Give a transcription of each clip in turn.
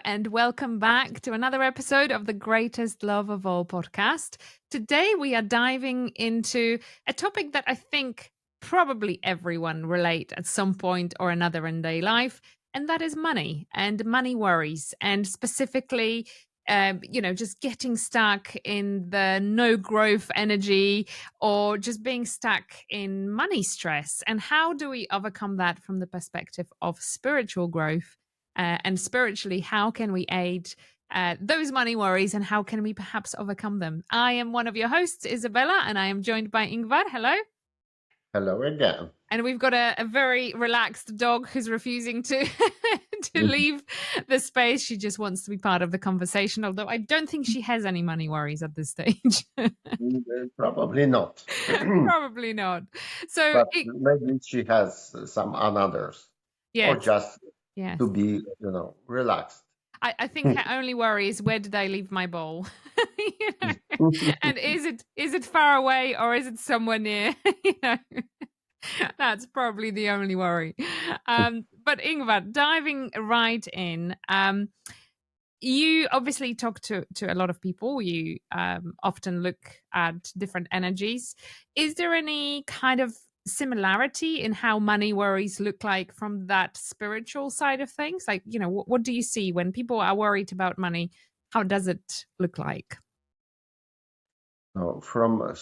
and welcome back to another episode of the Greatest Love of All podcast. Today, we are diving into a topic that I think probably everyone relate at some point or another in their life, and that is money and money worries, and specifically, just getting stuck in the no growth energy or just being stuck in money stress. And how do we overcome that from the perspective of spiritual growth? And spiritually, how can we aid those money worries and how can we perhaps overcome them? I am one of your hosts, Izabela, and I am joined by Ingvar. Hello. Hello again. And we've got a very relaxed dog who's refusing to to leave the space. She just wants to be part of the conversation, although I don't think she has any money worries at this stage. Probably not. Probably not. So, But maybe she has some others. Or yes, just yes. to be, relaxed. I think her only worry is where did I leave my bowl? And is it far away or is it somewhere near? That's probably the only worry. But Ingvar, diving right in, you obviously talk to a lot of people. You often look at different energies. Is there any kind of similarity in how money worries look like from that spiritual side of things? Like, what do you see when people are worried about money? How does it look like? So from a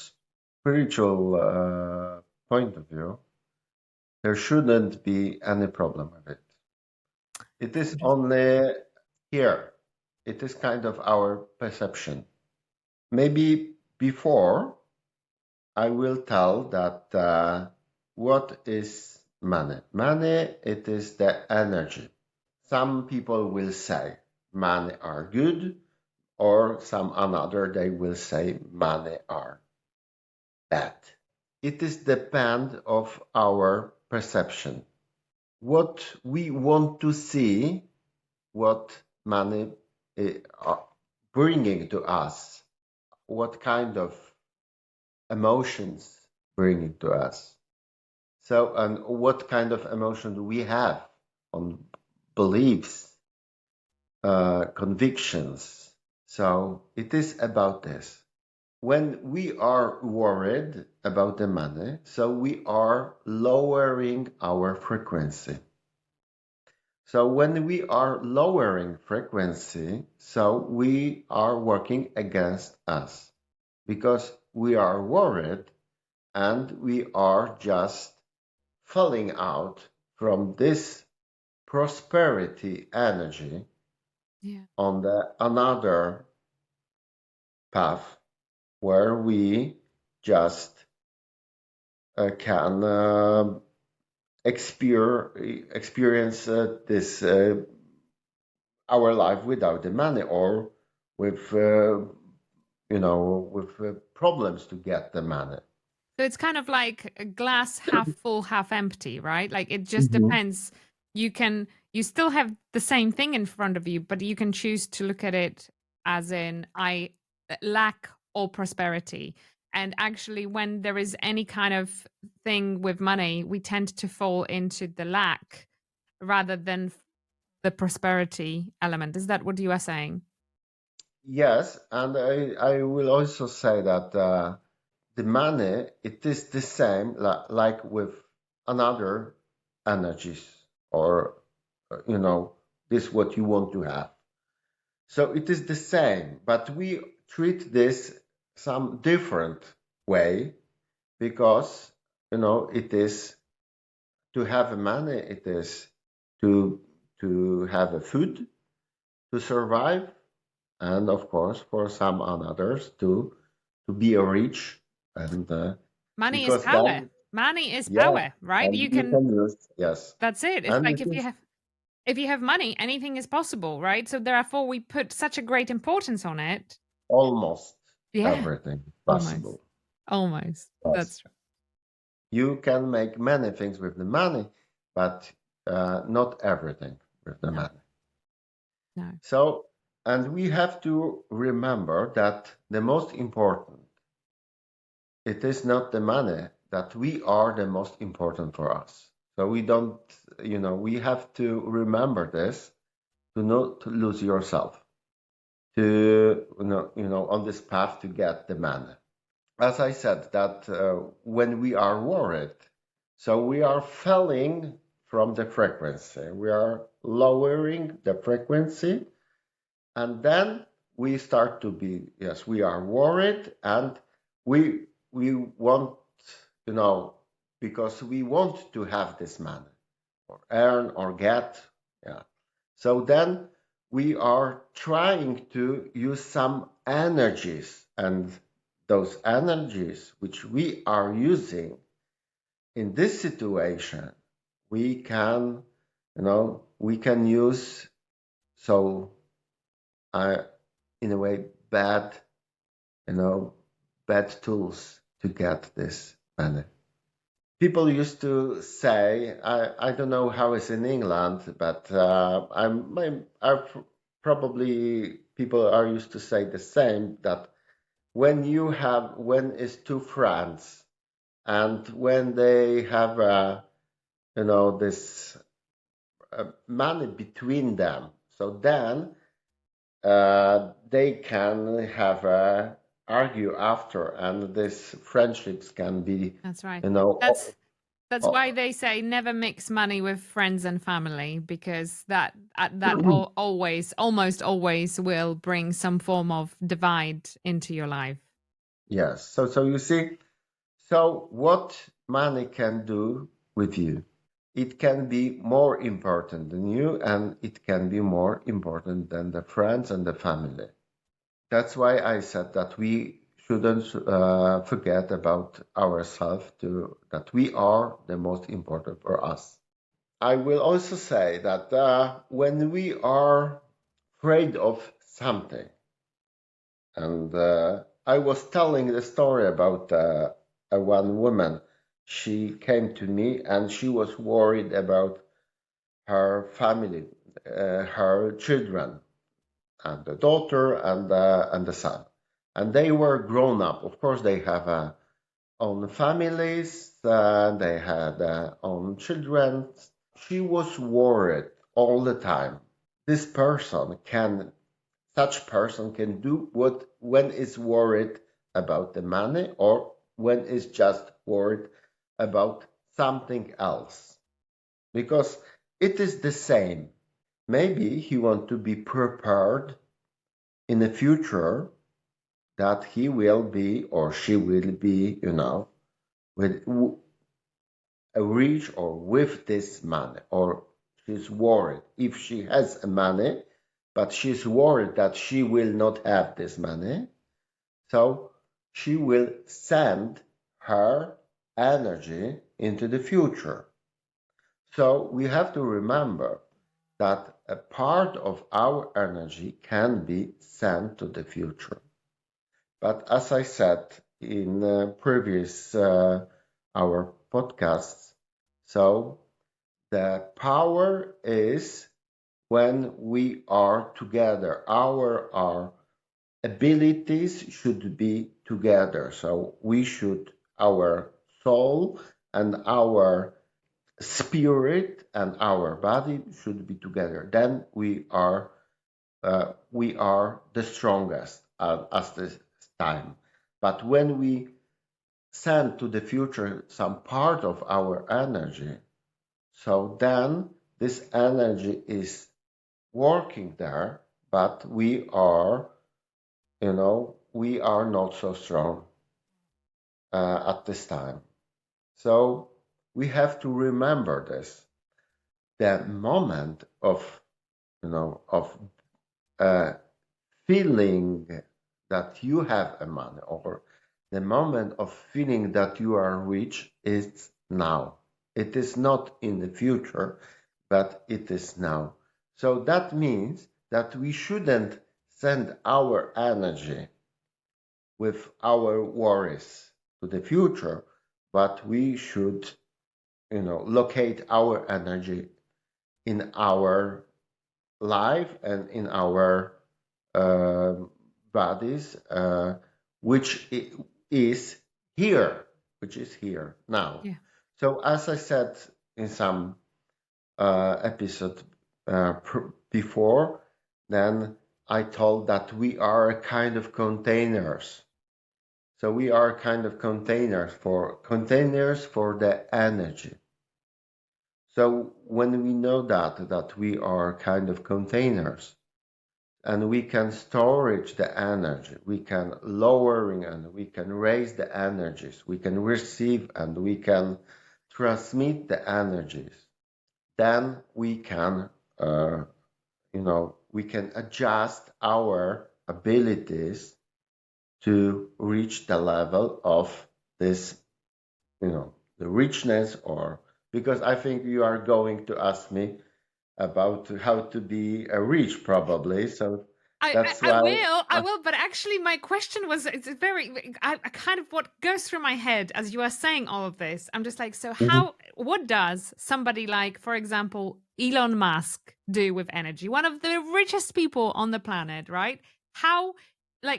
spiritual point of view, there shouldn't be any problem with it. It is only here. It is kind of our perception. Maybe before I will tell that what is money? Money, it is the energy. Some people will say money are good, or some another they will say money are bad. It is depend of our perception. What we want to see, what money are bringing to us, what kind of emotions bringing to us. So, and what kind of emotion do we have on beliefs, convictions? So it is about this. When we are worried about the money, so we are lowering our frequency. So when we are lowering frequency, so we are working against us because we are worried and we are just falling out from this prosperity energy on the another path where we just can experience this our life without the money or with problems to get the money. So it's kind of like a glass half full, half empty, right? Like it just depends. You still have the same thing in front of you, but you can choose to look at it as in I lack or prosperity. And actually, when there is any kind of thing with money, we tend to fall into the lack rather than the prosperity element. Is that what you are saying? Yes, and I will also say that the money, it is the same like with another energies or, this what you want to have. So it is the same, but we treat this some different way because, it is to have money, it is to have a food to survive, and of course for some others to be a rich and money is because power. then, Money is yeah, power, right? and you can use, yes, That's it. It's and like it is if you have money, anything is possible, right? So therefore we put such a great importance on it. almost Yeah. everything Almost. possible. Almost. Yes. That's right. You can make many things with the money, but not everything with the money. No. So, and we have to remember that the most important, it is not the money, that we are the most important for us. So we don't, we have to remember this, to not to lose yourself, to on this path to get the money. As I said, that when we are worried, so we are falling from the frequency, we are lowering the frequency, and then we start to be, yes, we are worried, and we want, because we want to have this money or earn or get, yeah. So then we are trying to use some energies, and those energies which we are using in this situation, we can, we can use, so in a way, you know, bad tools to get this money. People used to say, I don't know how it's in England, but probably people are used to say the same, that when it's two friends and when they have this money between them, so then they can have argue after, and these friendships can be, That's right. you know, That's why they say never mix money with friends and family, because that almost always will bring some form of divide into your life. yes. So you see, so what money can do with you? It can be more important than you, and it can be more important than the friends and the family. That's why I said that we shouldn't forget about ourselves, that we are the most important for us. I will also say that when we are afraid of something, and I was telling the story about one woman. She came to me and she was worried about her family, her children, and the daughter and the son. And they were grown up. Of course, they have own families, they had own children. She was worried all the time. Such person can do what when is worried about the money, or when is just worried about something else, because it is the same. Maybe he want to be prepared in the future, that he will be or she will be, with a rich or with this money, or she's worried if she has money, but she's worried that she will not have this money, so she will send her energy into the future. So we have to remember that a part of our energy can be sent to the future. But as I said in previous our podcasts, so the power is when we are together. Our abilities should be together. So our soul and our spirit and our body should be together. Then we are the strongest at this time. But when we send to the future some part of our energy, so then this energy is working there, but we are not so strong at this time. So we have to remember this. The moment of, uh, feeling that you have a money, or the moment of feeling that you are rich, is now. It is not in the future, but it is now. So that means that we shouldn't send our energy with our worries to the future, but we should, locate our energy in our life and in our uh, bodies, which is here, now. Yeah. So, as I said in some episode before, then I told that we are a kind of containers. So we are kind of containers for the energy. So when we know that we are kind of containers, and we can storage the energy, we can lowering and we can raise the energies, we can receive and we can transmit the energies, then we can we can adjust our abilities to reach the level of this, the richness. Or because I think you are going to ask me about how to be a rich, probably. So that's I why. will, I will. But actually, my question was, it's a very, I kind of what goes through my head as you are saying all of this. I'm just like, so Mhm. what does somebody like, for example, Elon Musk do with energy? One of the richest people on the planet, right? How,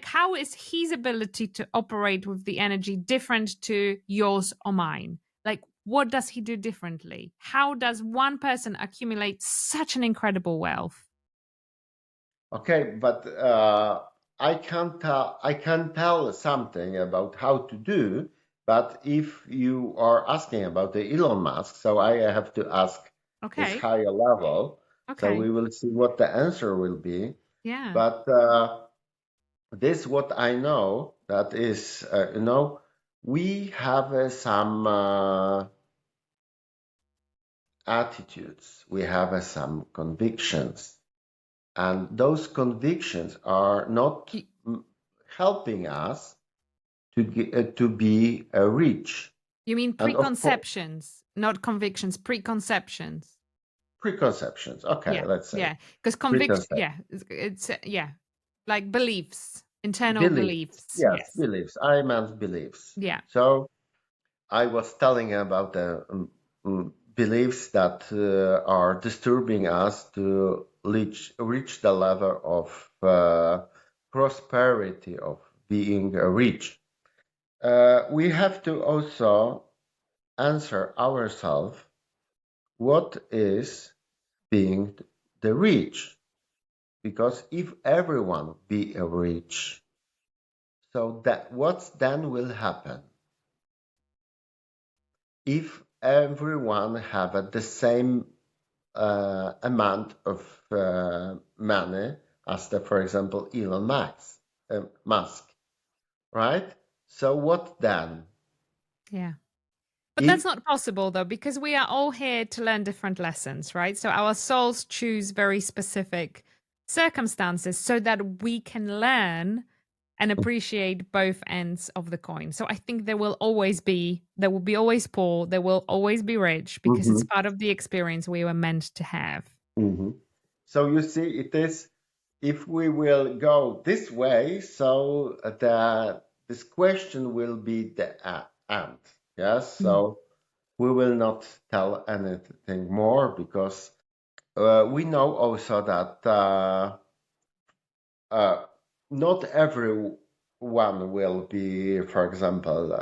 how is his ability to operate with the energy different to yours or mine? Like, what does he do differently? How does one person accumulate such an incredible wealth? Okay, but I can tell something about how to do. But if you are asking about the Elon Musk, so I have to ask this Okay. higher level. So Okay. we will see what the answer will be. Yeah. But this what I know, that is, we have some attitudes, we have some convictions, and those convictions are not You, helping us to be rich. you mean And of course, preconceptions, not convictions, preconceptions. preconceptions. Okay, Yeah. let's say Yeah. Because conviction, preconceptions. yeah, yeah, like beliefs, internal Beliefs. beliefs. Yes, Yes. beliefs. I meant beliefs. Yeah. So I was telling about the beliefs that are disturbing us to reach the level of prosperity, of being rich. We have to also answer ourselves what is being the rich. Because if everyone be a rich, so that what then will happen? If everyone have the same amount of money as for example, Elon Musk, right? So what then? Yeah. But that's If not possible though, because we are all here to learn different lessons, right? So our souls choose very specific circumstances so that we can learn and appreciate both ends of the coin. So I think there will be always poor, there will always be rich because it's Mhm, part of the experience we were meant to have. mhm. So you see, it is if we will go this way, so this question will be the end. Yes, Mm. so we will not tell anything more because we know also that uh, not everyone will be, for example,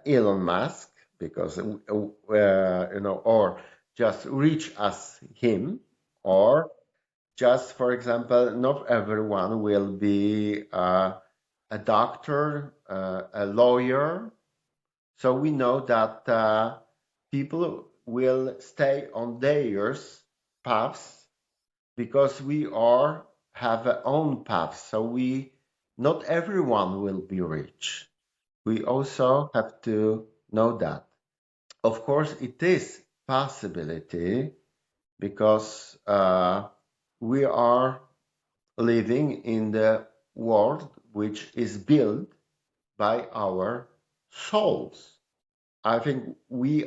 Elon Musk, because or just rich as him, or just, for example, not everyone will be a doctor, a lawyer. So we know that people will stay on their paths because we are have our own paths. So we not everyone will be rich. We also have to know that. Of course, it is possibility because we are living in the world which is built by our souls. I think we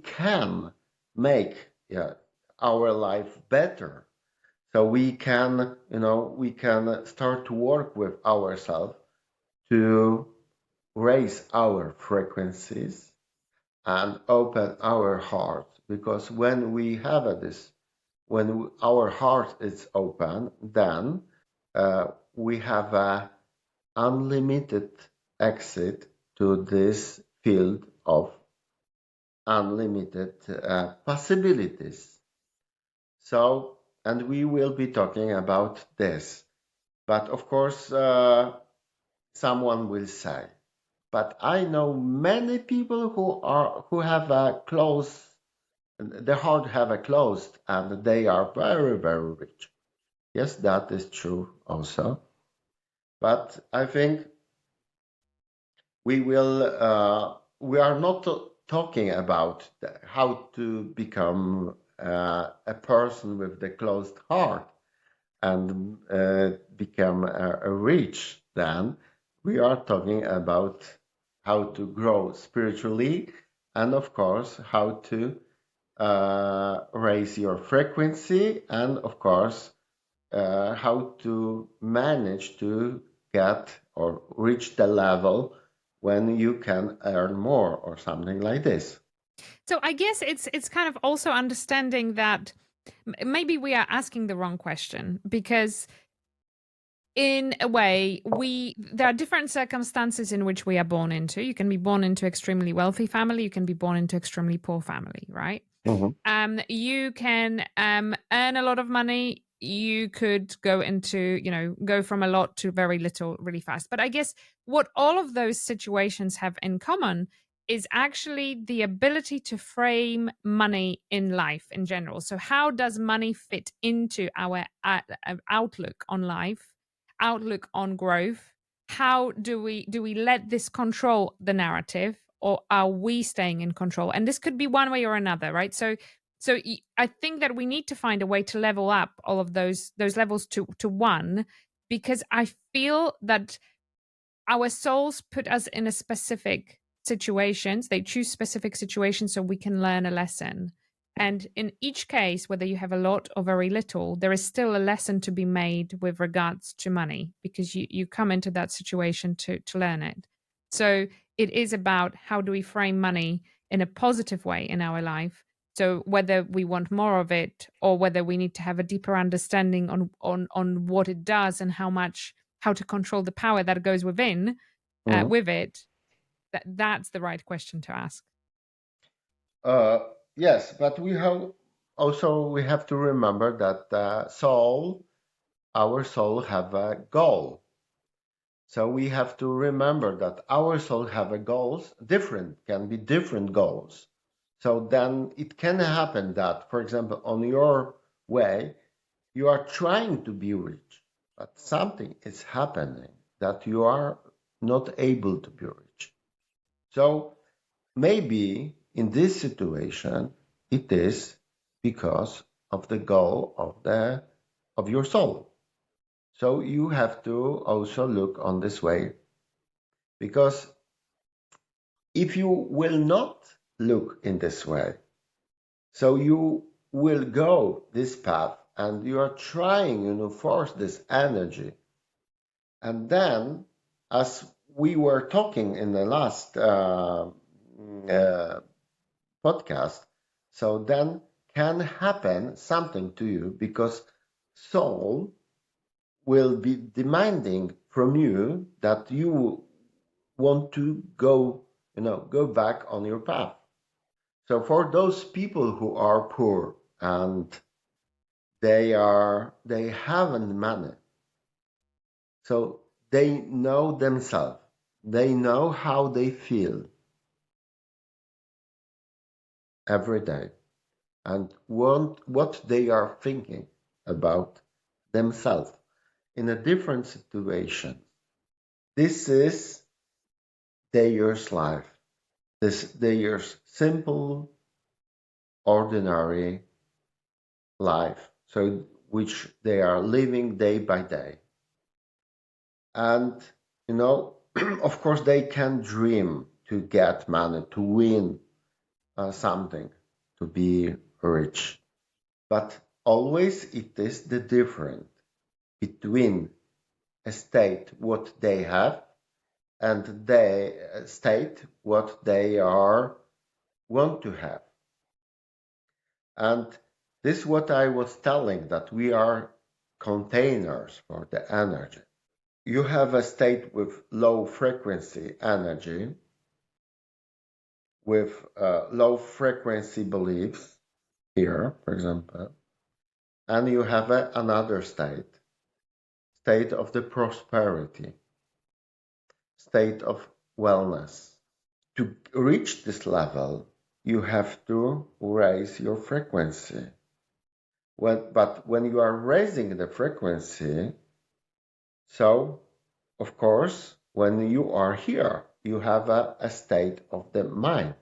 can make, yeah, our life better. So we can, we can start to work with ourselves to raise our frequencies and open our heart. Because when we have this, when our heart is open, then we have a unlimited exit to this field of unlimited possibilities. So, and we will be talking about this. But of course, someone will say, but I know many people who have a their heart have a closed, and they are very, very rich. Yes, that is true also. But I think we are not talking about how to become a person with the closed heart and become a rich. Then we are talking about how to grow spiritually, and of course how to raise your frequency, and of course how to manage to get or reach the level when you can earn more or something like this. So I guess it's kind of also understanding that maybe we are asking the wrong question, because in a way there are different circumstances in which we are born into. You can be born into extremely wealthy family, you can be born into extremely poor family, right? Mhm. You can earn a lot of money, you could go into, go from a lot to very little really fast. But I guess what all of those situations have in common is actually the ability to frame money in life in general. So how does money fit into our outlook on life, outlook on growth? How do we let this control the narrative, or are we staying in control? And this could be one way or another, right? So I think that we need to find a way to level up all of those levels to one, because I feel that our souls put us in a specific situations. They choose specific situations so we can learn a lesson. And in each case, whether you have a lot or very little, there is still a lesson to be made with regards to money, because you come into that situation to learn it. So it is about how do we frame money in a positive way in our life. So whether we want more of it, or whether we need to have a deeper understanding on what it does and how to control the power that goes within Mhm. with it, that's the right question to ask. Uh, yes, but we have to remember that our soul have a goal. So we have to remember that our soul have a goals, can be different goals. So then it can happen that, for example, on your way, you are trying to be rich, but something is happening that you are not able to be rich. So maybe in this situation, it is because of the goal of your soul. So you have to also look on this way, because if you will not look in this way, so you will go this path and you are trying, force this energy. And then, as we were talking in the last uh, podcast, so then can happen something to you, because soul will be demanding from you that you want to go back on your path. So for those people who are poor and they haven't money, so they know themselves, they know how they feel every day, and what they are thinking about themselves in a different situation. This is their life. This their simple, ordinary life, so which they are living day by day. And of course, they can dream to get money, to win something, to be rich. But always it is the difference between a state what they have and they state what they are want to have. And this is what I was telling, that we are containers for the energy. You have a state with low frequency energy, with low frequency beliefs here, for example, and you have another state of the prosperity, state of wellness. To reach this level, you have to raise your frequency. But when you are raising the frequency, so of course, when you are here, you have a state of the mind,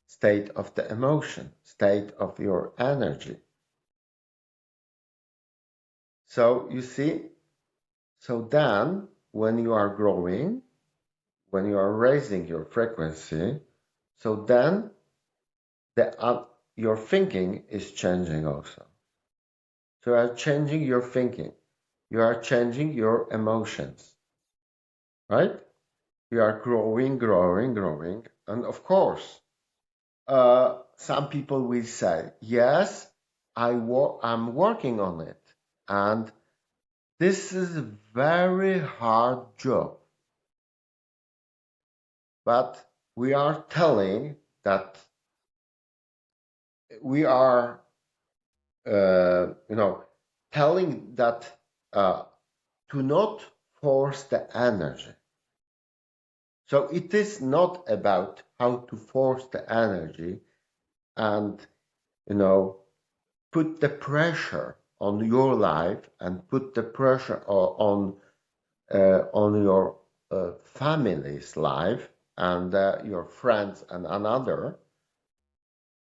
state of the emotion, state of your energy. So you see, so then when you are growing, when you are raising your frequency, so then your thinking is changing also. So you are changing your thinking. You are changing your emotions, right? You are growing, growing, growing. And of course, some people will say, yes, I'm working on it. And this is a very hard job. But we are telling that we are, telling that to not force the energy. So it is not about how to force the energy and, put the pressure on your life and put the pressure on your family's life and your friends and another,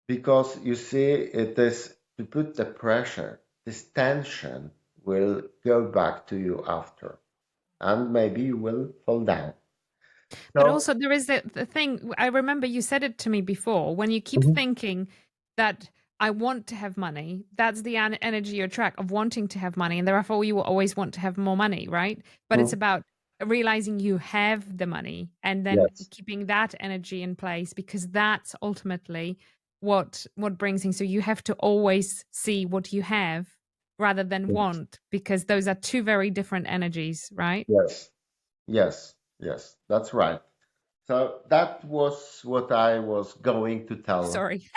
because you see, it is to put the pressure, this tension will go back to you after, and maybe you will fall down. But So, also there is the thing, I remember you said it to me before, when you keep mhm, thinking that I want to have money, that's the energy you attract of wanting to have money, and therefore you will always want to have more money, right? But it's mhm, about realizing you have the money and then yes, keeping that energy in place, because that's ultimately what brings in. So you have to always see what you have rather than yes, want, because those are two very different energies, right? yes, yes, yes, that's right. So that was what I was going to tell. Sorry.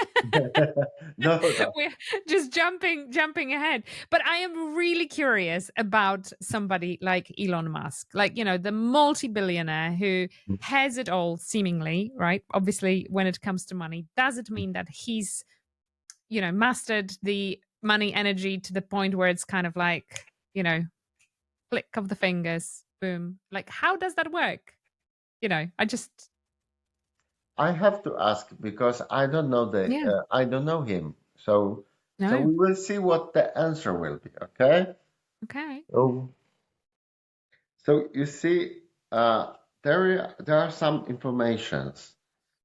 No, no. We're just jumping ahead. But I am really curious about somebody like Elon Musk, like, the multi-billionaire who has it all seemingly, right? Obviously, when it comes to money, does it mean that he's, mastered the money energy to the point where it's kind of like, flick of the fingers, boom. Like, how does that work? I just, I have to ask because yeah, I don't know him. So no. we will see what the answer will be. Okay. Okay. So so you see, there are some informations.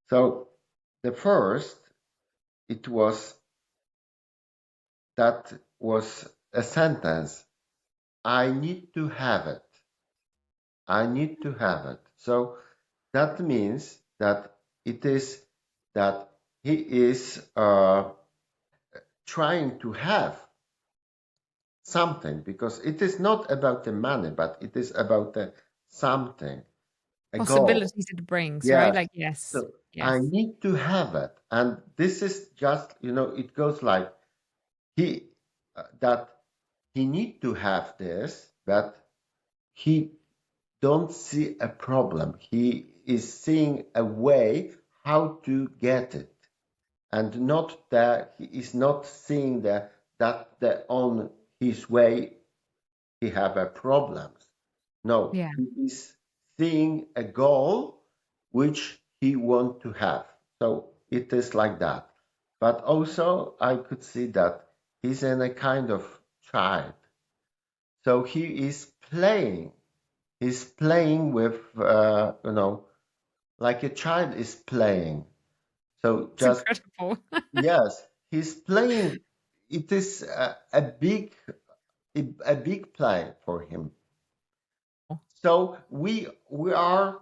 So the first, it was that was a sentence. I need to have it. I need to have it. So that means that it is that he is trying to have something, because it is not about the money, but it is about the something, a goal. Possibilities it brings, right? Yes. Like, yes, So I yes. need to have it. And this is just, it goes like he that he need to have this, but he don't see a problem. He is seeing a way how to get it, and not that he is not seeing that on his way he have a problems. No, Yeah. he is seeing a goal which he want to have. So it is like that. But also I could see that he's in a kind of child. So he is playing. He's playing with, like a child is playing. So It's just, incredible. yes, he's playing. It is a big play for him. So we are,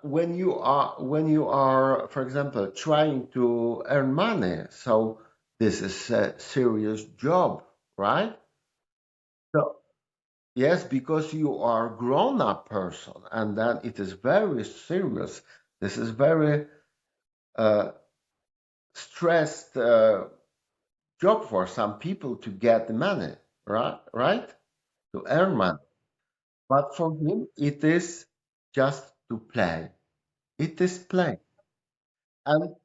when you are, for example, trying to earn money. So this is a serious job, right? So yes, because you are grown up person, and then it is very serious. This is very. uh, stressed job for some people to get the money, right? Right? To earn money. But for him, it is just to play. It is play. And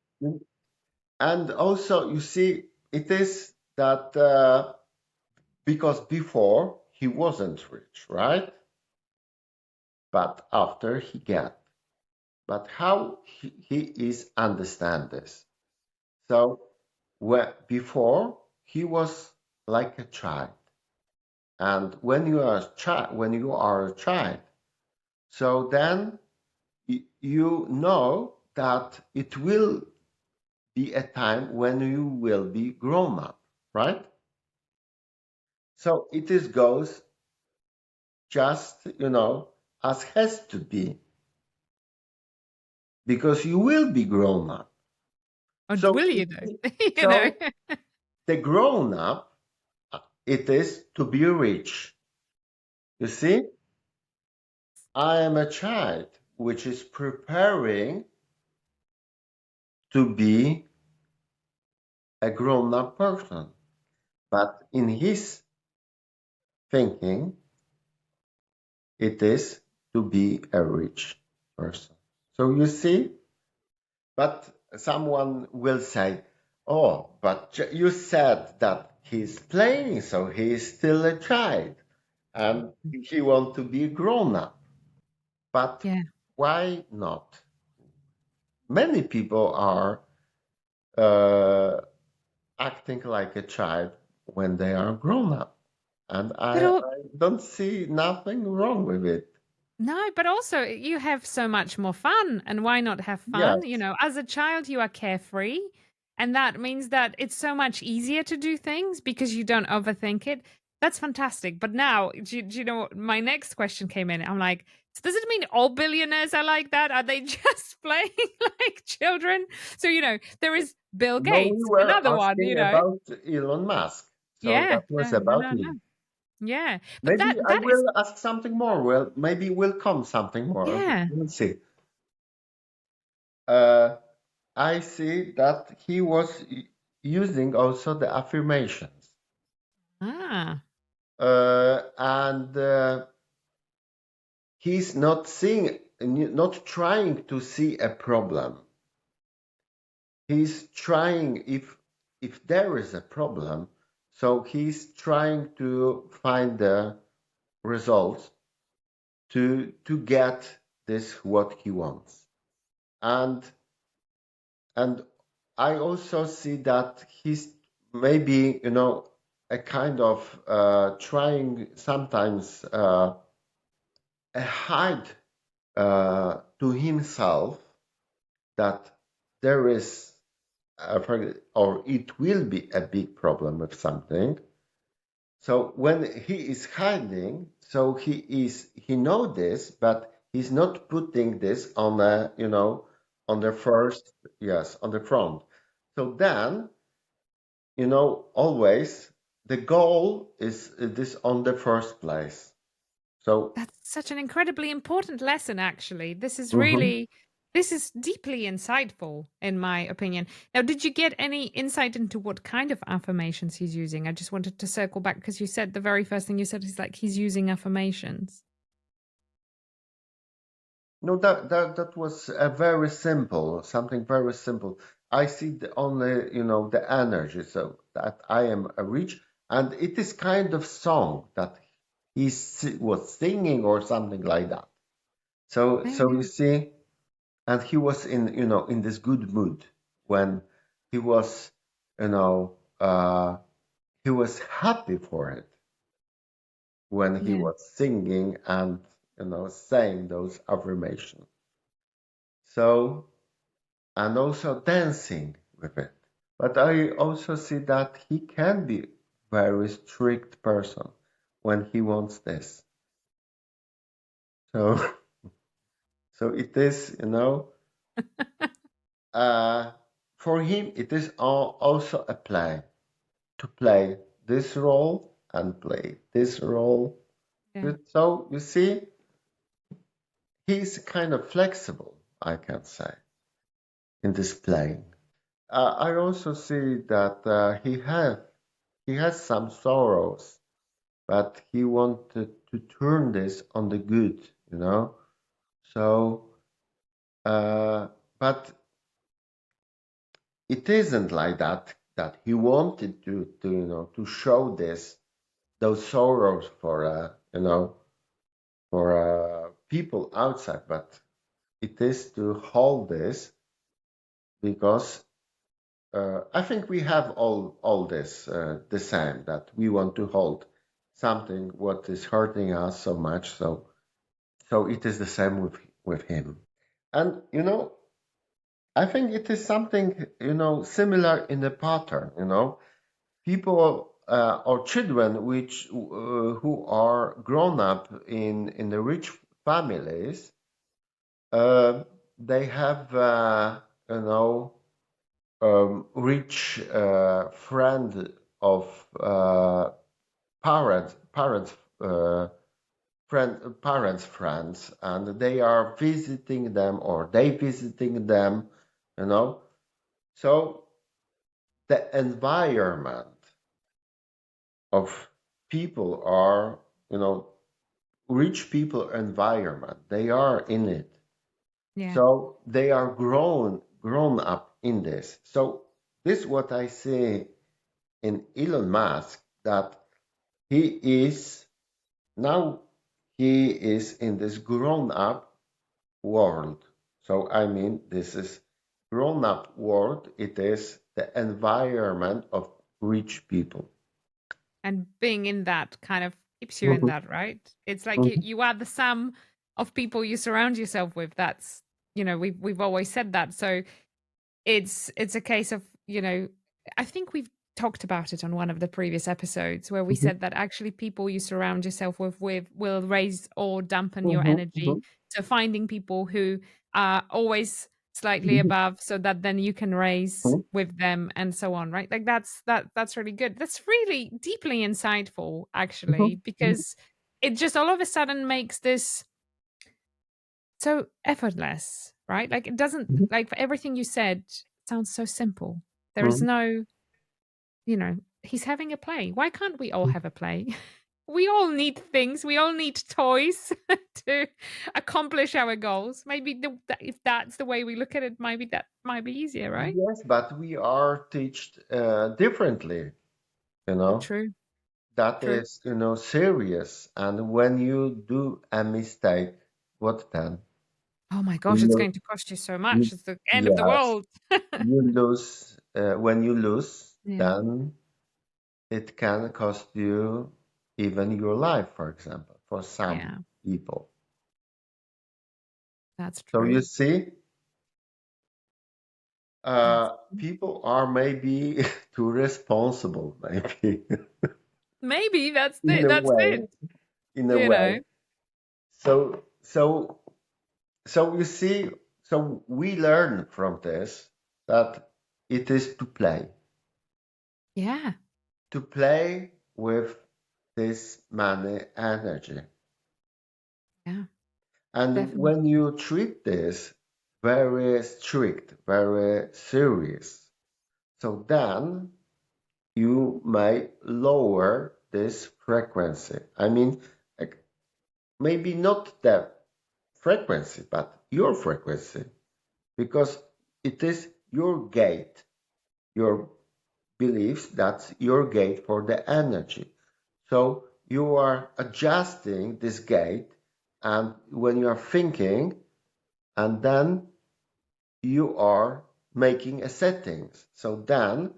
and also, you see, it is that because before he wasn't rich, right? But after he get. But how he is understand this? So before he was like a child, and when you are a child, so then you know that it will be a time when you will be grown up, right? So it is goes just, as has to be, because you will be grown up. Or So, will you though? You know. so the grown up, it is to be rich. You see, I am a child which is preparing to be a grown up person. But in his thinking, it is to be a rich person. So you see, but someone will say, oh, but you said that he's playing, so he is still a child and he wants to be grown up. But Yeah. why not? Many people are uh, acting like a child when they are grown up. And But I don't see nothing wrong with it. no, but also you have so much more fun. And why not have fun? You Yes. know, as a child, you are carefree. And that means that it's so much easier to do things because you don't overthink it. That's fantastic. But now, do you know what? My next question came in. I'm like, so does it mean all billionaires are like that? Are they just playing like children? So, there is Bill No, we Gates, were another one, asking about Elon Musk. So Yeah. that was No, no, about no, no. him. Yeah. But Maybe I that is, will ask something more. Well, maybe will come something more. yeah. We'll see. Uh, I see that he was using also the affirmations. Ah, And he's not trying to see a problem. He's trying, if there is a problem, so he's trying to find the results to get this what he wants. And and I also see that he's maybe, a kind of trying sometimes hide to himself that there is or it will be a big problem with something. So when he is hiding, so he know this, but he's not putting this on on the first, yes, on the front. So then, always the goal is this on the first place. So that's such an incredibly important lesson, actually. mhm. This is deeply insightful, in my opinion. Now, did you get any insight into what kind of affirmations he's using? I just wanted to circle back because you said the very first thing you said is like he's using affirmations. No, that was a very simple, something very simple. I see the only, the energy, so that I am a rich, and it is kind of song that was singing or something like that. So, Yeah, so you yeah, see, and he was in this good mood when he was, you know, uh, he was happy for it when he yeah. was singing and, saying those affirmations. So, and also dancing with it. But I also see that he can be very strict person when he wants this. So so it is, uh, for him it is also a play to play this role and play this role. Yeah. So you see, he's kind of flexible, I can say. in this playing. I also see that he has some sorrows, but he wanted to turn this on the good, you know. So, but it isn't like that. That he wanted to you know to show those sorrows for you know for people outside, but it is to hold this because I think we have all this the same, that we want to hold something what is hurting us so much. So it is the same with him, and you know I think it is something you know similar in the pattern. You know, people or children which who are grown up in the rich families, uh, they have you know rich friend of parents parents friends, and they are visiting them or they visiting them, you know. So the environment of people are, you know, rich people environment. They are in it. Yeah. So they are grown up in this. So this is what I see in Elon Musk, that he is now he is in this grown up world. So I mean this is grown up world. It is the environment of rich people. And being in that kind of keeps you in Mhm, that, right? It's like mhm, you are the sum of people you surround yourself with. That's, we've always said that. So it's a case of, I think we've talked about it on one of the previous episodes where we mhm, said that actually people you surround yourself with will raise or dampen your mhm, energy. mhm, So finding people who are always slightly mhm, above so that then you can raise mhm, with them and so on, right? Like that's really good. That's really deeply insightful actually, mhm, mhm, because it just all of a sudden makes this so effortless, right? Like it doesn't, mhm, like, for everything you said sounds so simple. There is mhm, no, he's having a play. Why can't we all mhm. have a play? We all need things. We all need toys to accomplish our goals. Maybe if that's the way we look at it, maybe that might be easier, right? Yes, but we are taught differently, you know. True, That true. is, you know, serious. And when you do a mistake, what then? Oh my You gosh, it's lo- going to cost you so much. you- It's the end of the yes, world. you lose. When you lose, Yeah, then it can cost you even your life, for example, for some yeah, people. that's So you true. see, That's people are maybe too responsible, maybe maybe that's in it. a That's it. way, in a You way. know. So so you see, so we learn from this that it is Yeah, to play with this money energy. yeah, And when definitely. you treat this very strict, very serious, so then you may lower this frequency. I mean, like, maybe not the frequency, but your frequency, because it is your gate, your beliefs, that's your gate for the energy. So you are adjusting this gate, and when you are thinking, and then you are making a settings. So then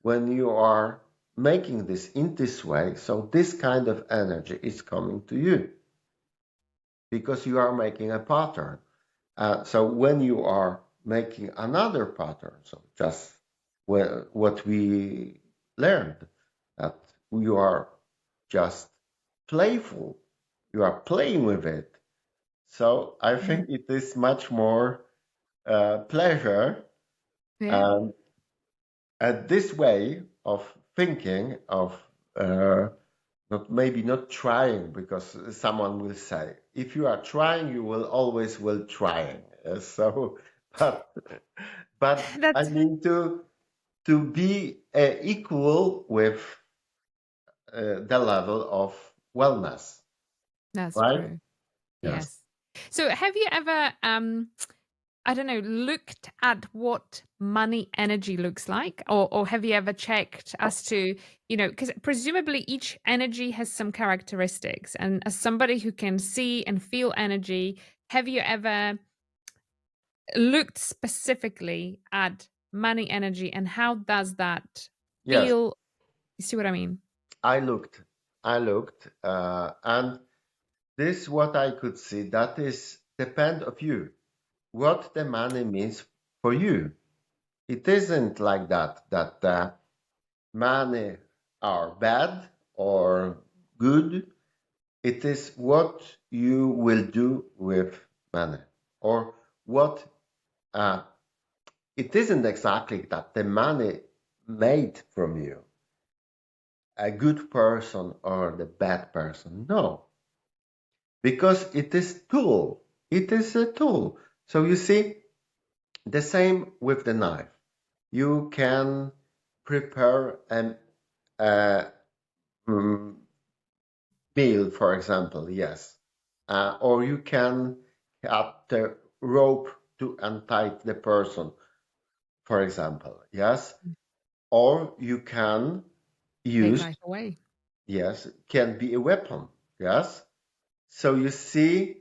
when you are making this in this way, so this kind of energy is coming to you because you are making a pattern. So when you are making another pattern, so just what we learned, that you are just playful, you are playing with it. So I Yeah, think it is much more pleasure, yeah, and this way of thinking of not maybe not trying, because someone will say if you are trying you will always will trying. So but but I That's mean to be equal with the level of wellness, that's right? true. Yes. Yes. So have you ever I don't know, looked at what money energy looks like? Or have you ever checked as to, because presumably each energy has some characteristics. And as somebody who can see and feel energy, have you ever looked specifically at money energy and how does that Yes, feel? You see what I mean? I looked. And this what I could see. That is depend of you. What the money means for you. It isn't like that. That money are bad or good. It is what you will do with money, or what. Uh, it isn't exactly that the money made from you a good person or the bad person. No, because it is tool. It is a tool. So you see, the same with the knife. You can prepare a mm, meal, for example, yes, or you can cut the rope to untie the person, for example, yes, or you can Take use, life away. yes, can be a weapon, yes. So you see,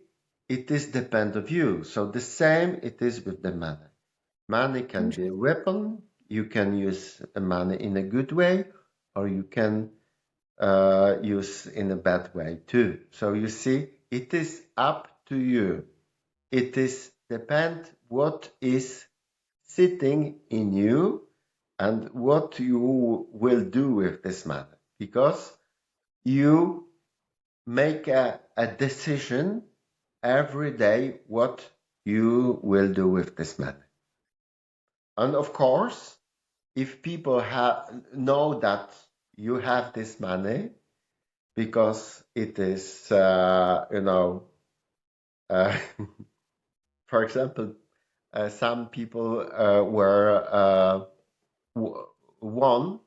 it is depend of you. So the same it is with the money. Money can be a Interesting. weapon. You can use money in a good way, or you can use in a bad way too. So you see, it is up to you. It is depend what is sitting in you and what you will do with this money, because you make a decision every day what you will do with this money. And of course, if people know that you have this money because it is, uh, for example, some people were won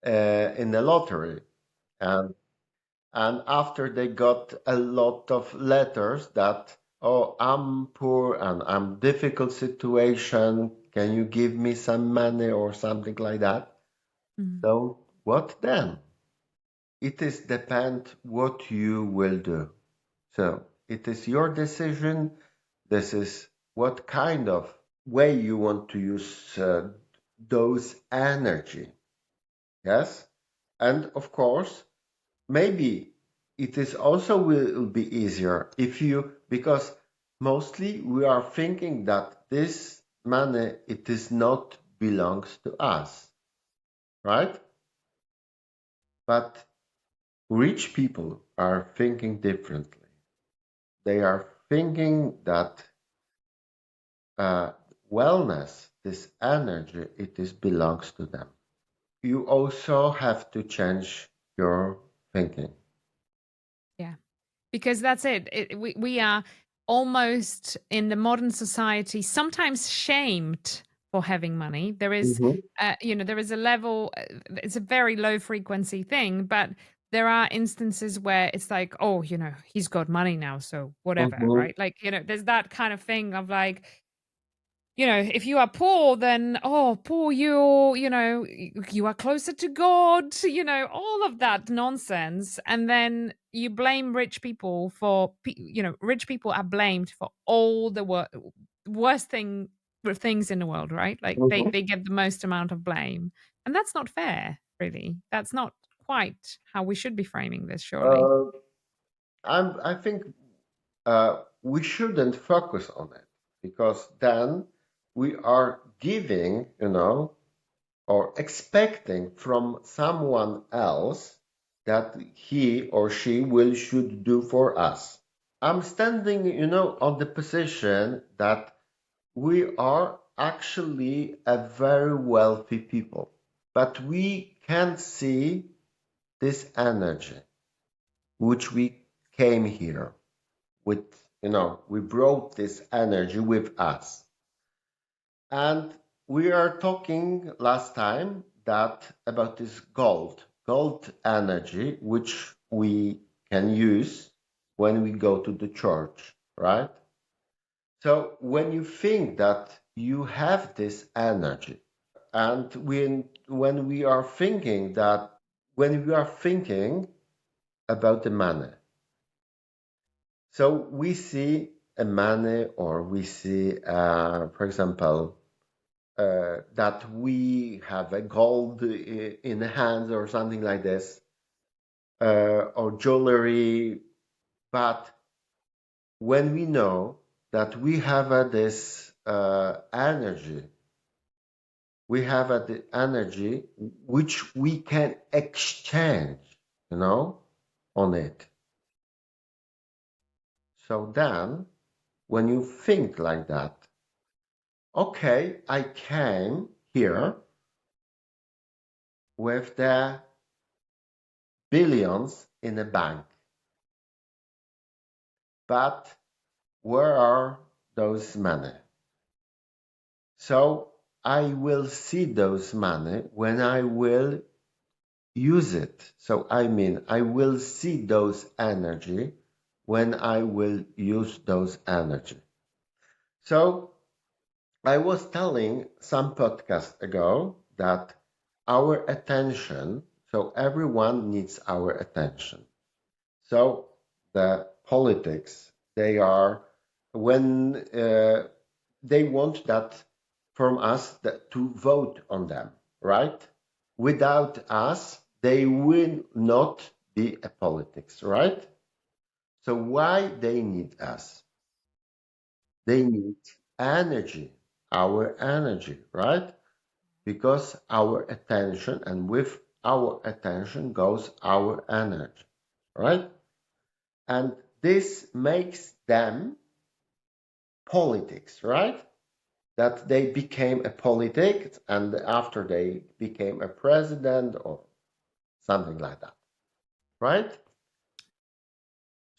in the lottery, and after they got a lot of letters that, oh, I'm poor and I'm difficult situation, can you give me some money or something like that? Mm. So what then? It is depend what you will do. So it is your decision. This is what kind of way you want to use those energy. Yes. And of course, maybe it is also will be easier if you, because mostly we are thinking that this money, it is not belongs to us, right? But rich people are thinking differently. They are thinking that uh, wellness, this energy, it is belongs to them. You also have to change your thinking. Yeah. Because that's it. We are almost in the modern society sometimes shamed for having money. There is, Mhm, there is a level. It's a very low frequency thing, but there are instances where it's like, oh, he's got money now, so whatever, mhm, right? Like, there's that kind of thing of like, if you are poor, then, oh, poor you, you are closer to God, all of that nonsense. And then you blame rich people for, rich people are blamed for all the worst things in the world, right? Like they, mhm. they get the most amount of blame. And that's not fair, really. That's not quite how we should be framing this, surely. Uh, I think we shouldn't focus on it, because then we are giving, or expecting from someone else that he or she will should do for us. I'm standing, on the position that we are actually a very wealthy people, but we can't see this energy which we came here with, we brought this energy with us. And we are talking last time that about this gold energy, which we can use when we go to the church, right? So when you think that you have this energy, and when we are thinking about the money, so we see a money, or we see, for example, that we have a gold in the hands or something like this, or jewelry. But when we know that we have this energy, we have the energy which we can exchange, on it. So then, when you think like that, okay, I came here with the billions in a bank, but where are those money? So I will see those money when I will use it. So I mean, I will see those energy when I will use those energy. So I was telling some podcast ago that our attention, so everyone needs our attention. So the politics, they are, when they want that from us, that to vote on them, right? Without us, they will not be a politics, right? So why they need us? They need energy, our energy, right? Because our attention, and with our attention goes our energy, right? And this makes them politics, right? That they became a politic, and after they became a president or something like that, right?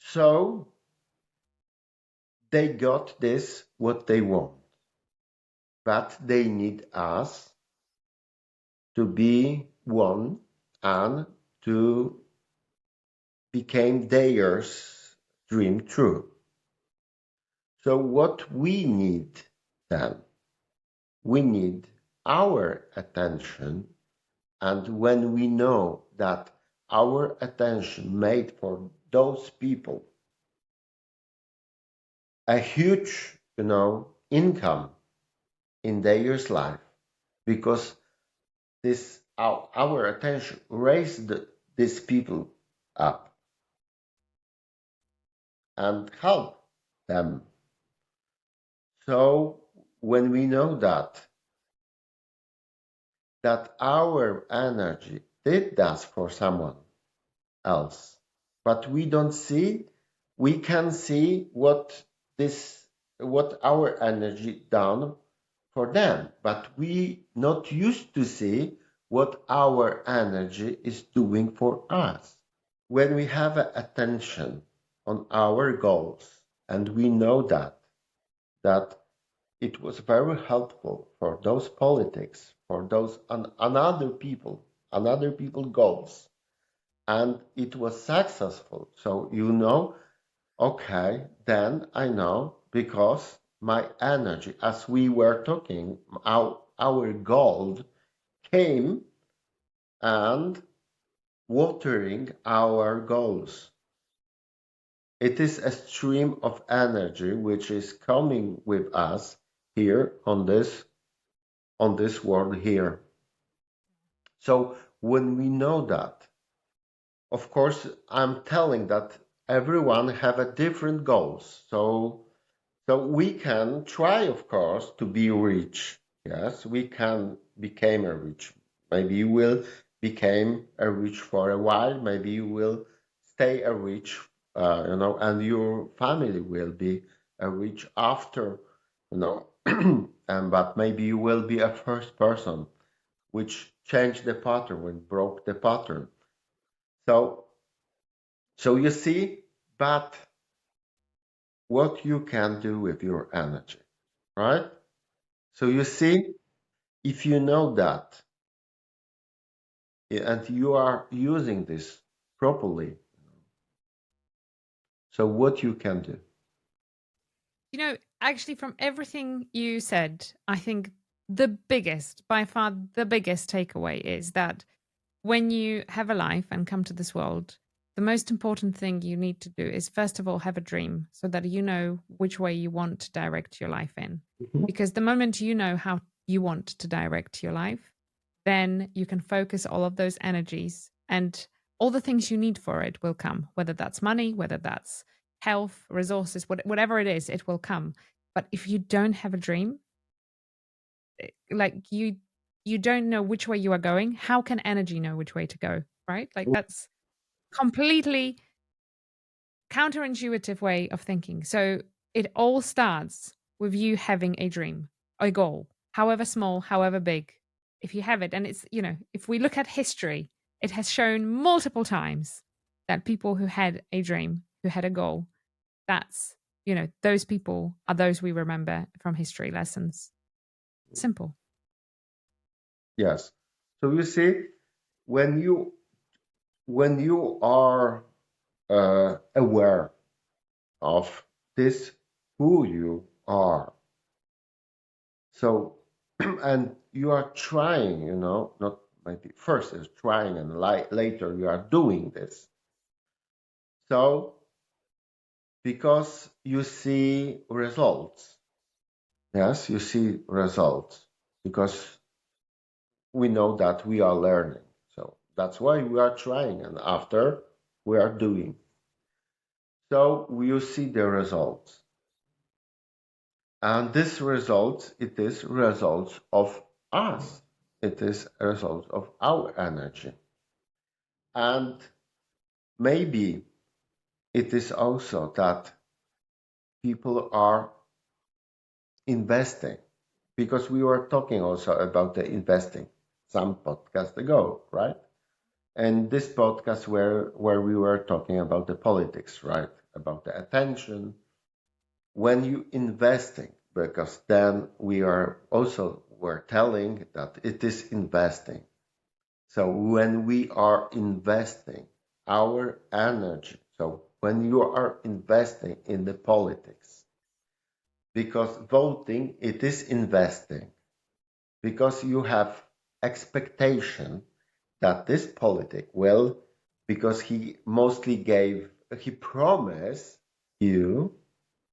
So they got this what they want, but they need us to be one and to become theirs dream true. So what we need then, we need our attention. And when we know that our attention made for those people a huge, income in their life, because this our attention raised these people up and help them. So when we know that our energy did that for someone else, but we don't see, we can see what our energy done for them, but we not used to see what our energy is doing for us. When we have attention on our goals, and we know that it was very helpful for those politics, for those another people goals, and it was successful. So okay, then I know, because my energy, as we were talking, our gold came and watering our goals. It is a stream of energy which is coming with us here on this world here. So when we know that, of course, I'm telling that everyone have a different goals. So we can try, of course, to be rich. Yes, we can become a rich. Maybe you will become a rich for a while. Maybe you will stay a rich, and your family will be a rich after, and but maybe you will be a first person which changed the pattern, which broke the pattern. So you see, but what you can do with your energy, right? So you see, if you know that and you are using this properly, so what you can do? Actually, from everything you said, I think by far the biggest takeaway is that when you have a life and come to this world, the most important thing you need to do is, first of all, have a dream so that you know which way you want to direct your life in. Mhm. Because the moment you know how you want to direct your life, then you can focus all of those energies, and all the things you need for it will come, whether that's money, whether that's health, resources, whatever it is, it will come. But if you don't have a dream, like you don't know which way you are going, how can energy know which way to go, right? Like that's completely counterintuitive way of thinking. So it all starts with you having a dream, a goal, however small, however big. If you have it, and if we look at history, it has shown multiple times that people who had a dream, who had a goal, that's, those people are those we remember from history lessons. Simple. Yes. So you see, when you are aware of this, who you are, so and you are trying, not maybe first is trying and later you are doing this. So because you see results, yes, you see results because we know that we are learning. So that's why we are trying, and after we are doing. So you see the results. And this result, it is results of us. It is a result of our energy. And maybe it is also that people are investing because we were talking also about the investing some podcast ago, right? And this podcast where we were talking about the politics, right? About the attention. When you investing, because then we are also we're telling that it is investing. So when we are investing our energy, so when you are investing in the politics, because voting it is investing, because you have expectation that this politic will, because he promised you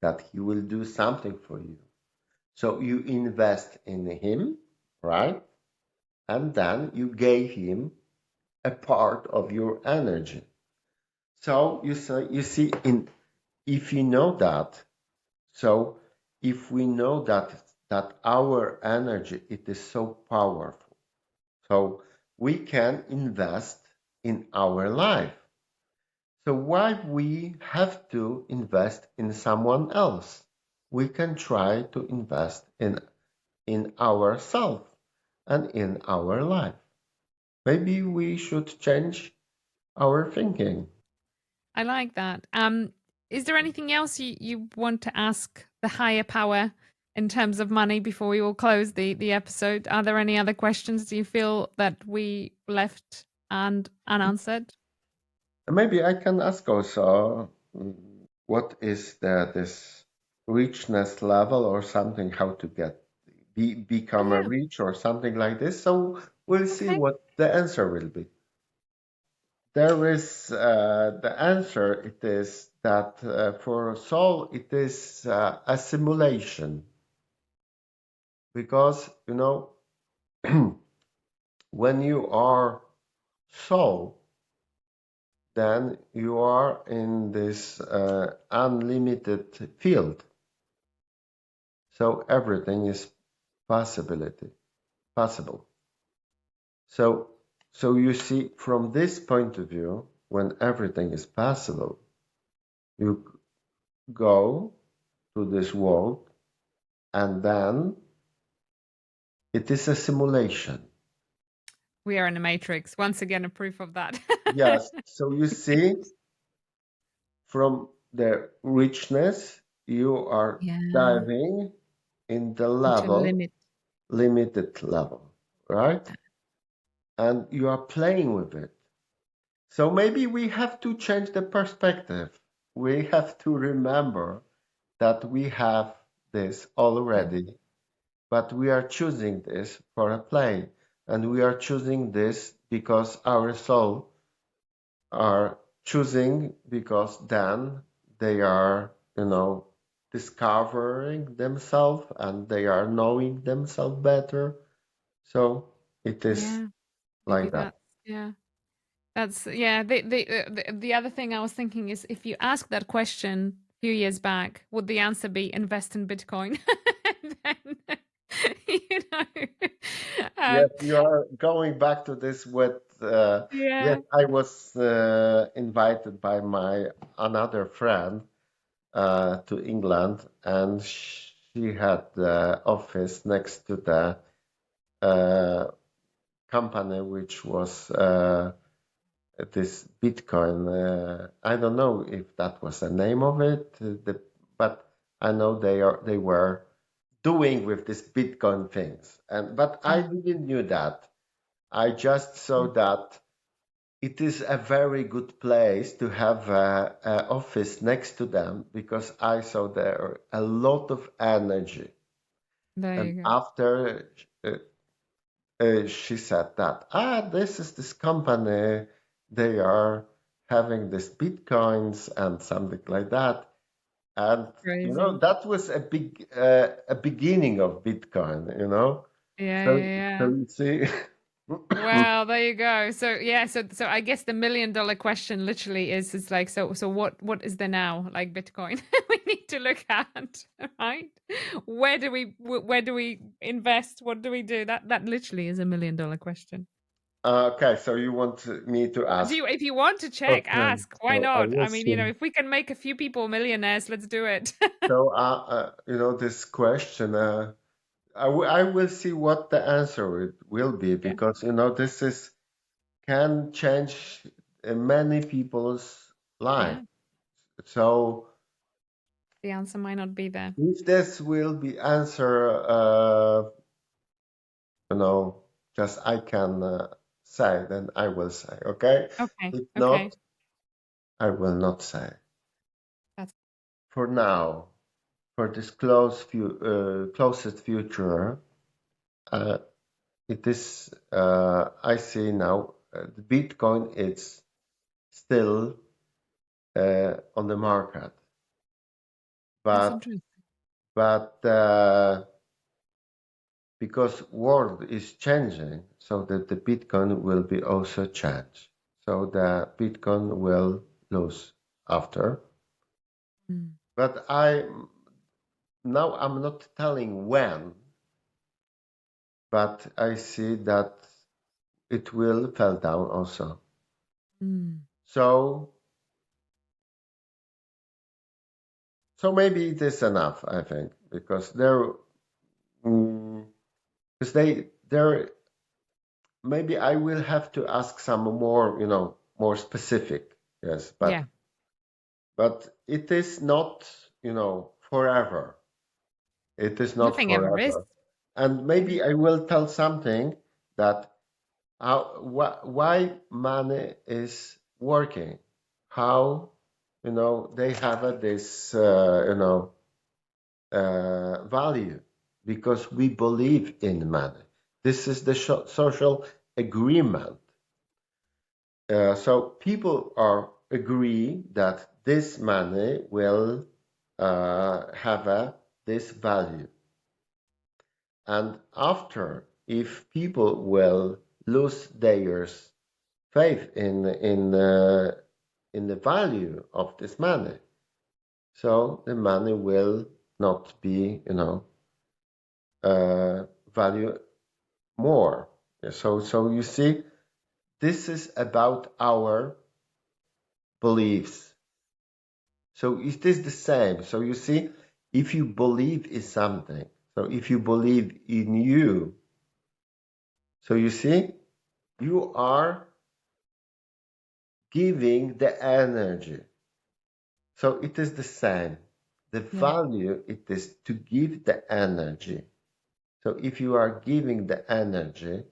that he will do something for you. So you invest in him, right? And then you gave him a part of your energy. So you see, if you know that, so if we know that our energy it is so powerful, so we can invest in our life. So why we have to invest in someone else? We can try to invest in ourselves and in our life. Maybe we should change our thinking. I like that. Is there anything else you want to ask the higher power in terms of money before we will close the episode? Are there any other questions do you feel that we left and unanswered? Maybe I can ask also what is this richness level or something, how to Oh become a yeah. rich or something like this. So we'll see Okay. what the answer will be. There is the answer. It is that for soul, it is a simulation because when you are soul, then you are in this unlimited field. So everything is possible. So you see, from this point of view, when everything is possible, you go to this world and then it is a simulation. We are in a matrix. Once again, a proof of that. Yes. So you see, from the richness, you are Yeah. diving in the Into level limit. limited level, right? And you are playing with it. So maybe we have to change the perspective. We have to remember that we have this Yeah. already, but we are choosing this for a play. And we are choosing this because our soul are choosing because then they are, discovering themselves and they are knowing themselves better. So it is Yeah. Maybe like that. that's yeah. That's yeah. The other thing I was thinking is if you ask that question a few years back, would the answer be invest in Bitcoin? And then, you know, Yes, um, you are going back to this with, yes, yeah. I was invited by my another friend to England, and she had the office next to the uh, company which was this Bitcoin. I don't know if that was the name of it, but I know they were doing with this Bitcoin things. But I Uh, didn't knew that. I just saw that it is a very good place to have a office next to them because I saw there a lot of energy. there And you go. after she said that, this is this company, they are having this Bitcoins and something like that. And, Crazy. that was a beginning of Bitcoin. Yeah, So, yeah, so yeah. you see, Well, there you go. So yeah, so I guess the $1 million question literally is like so what is there now like Bitcoin we need to look at, right? Where do we invest? What do we do? That literally is $1 million question. okay, so you want me to Do ask. you if you want to check, Okay, ask. Why so I not? will I mean, see. if we can make a few people millionaires, let's do it. So, this question, I will see what the answer will be Yeah, because, this is can change many people's life. yeah. So, The answer might not be there. if this will be answer, you know, just I can say, then I will say, okay? Okay, If okay. not, I will not say. That's For now, for this closest future, uh, it is, I see now, the Bitcoin is still on the market, that's but interesting. but because world is changing, so that the Bitcoin will be also changed. So the Bitcoin will lose after. Mm. But I'm not telling when, but I see that it will fall down also. Mm. So so maybe it is enough, I think, because because there maybe I will have to ask some more, more specific. Yes, Yeah, but it is not, forever. It is not nothing ever is. forever. And Yeah. maybe I will tell something that why money is working, how, they have this, value because we believe in money. This is the social agreement. So people are agree that this money will have this value, and after, if people will lose their faith in the value of this money, so the money will not be, value more. So you see, this is about our beliefs. So it is the same. So you see, if you believe in something, so if you believe in you, so you see, you are giving the energy. So it is the same. The Yeah. value it is to give the energy. So if you are giving the energy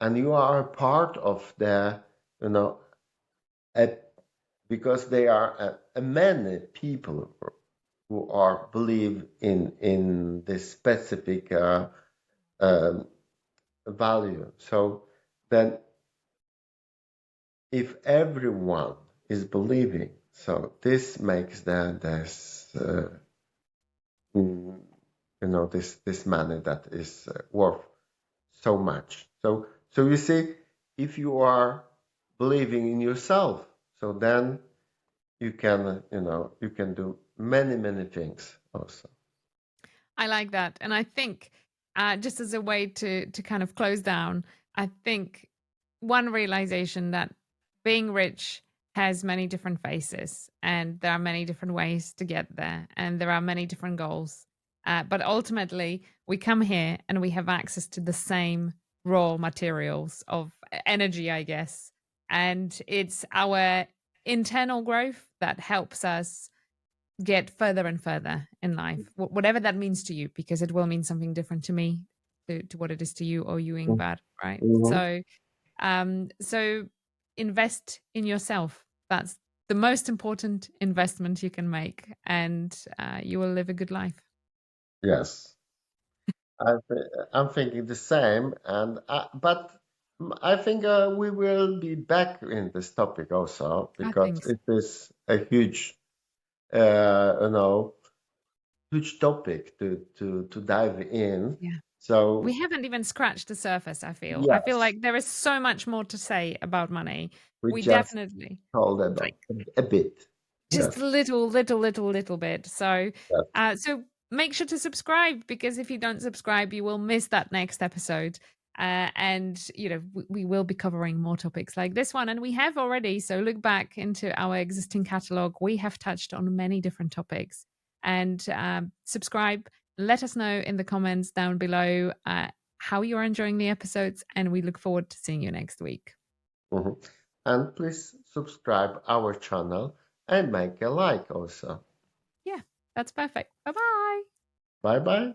and you are a part of the, you know, a, because there are many people who are believe in this specific um, value. So then, if everyone is believing, so this makes this mm, this money that is worth so much. So you see, if you are believing in yourself, so then you can you can do many things also. I like that. And I think just as a way to kind of close down, I think one realization that being rich has many different faces and there are many different ways to get there and there are many different goals. But ultimately, we come here and we have access to the same raw materials of energy, I guess. And it's our internal growth that helps us get further and further in life, whatever that means to you, because it will mean something different to me to what it is to you or you, Ingvar, right? Mhm. So invest in yourself. That's the most important investment you can make, and you will live a good life. Yes, I'm thinking the same, and but I think we will be back in this topic also I because think so. it is a huge, uh, you know, huge topic to dive in. Yeah. We So haven't even scratched the surface, I feel. I feel yes, like there is so much more to say about money. we We just definitely told like about a bit. just Yes, a little bit. So, yes. so make sure to subscribe because if you don't subscribe, you will miss that next episode. And you know we will be covering more topics like this one, and we have already. So look back into our existing catalog. We have touched on many different topics, and subscribe. Let us know in the comments down below how you're enjoying the episodes, and we look forward to seeing you next week. Mhm. And please subscribe our channel and make a like also. Yeah, that's perfect. Bye bye. Bye bye.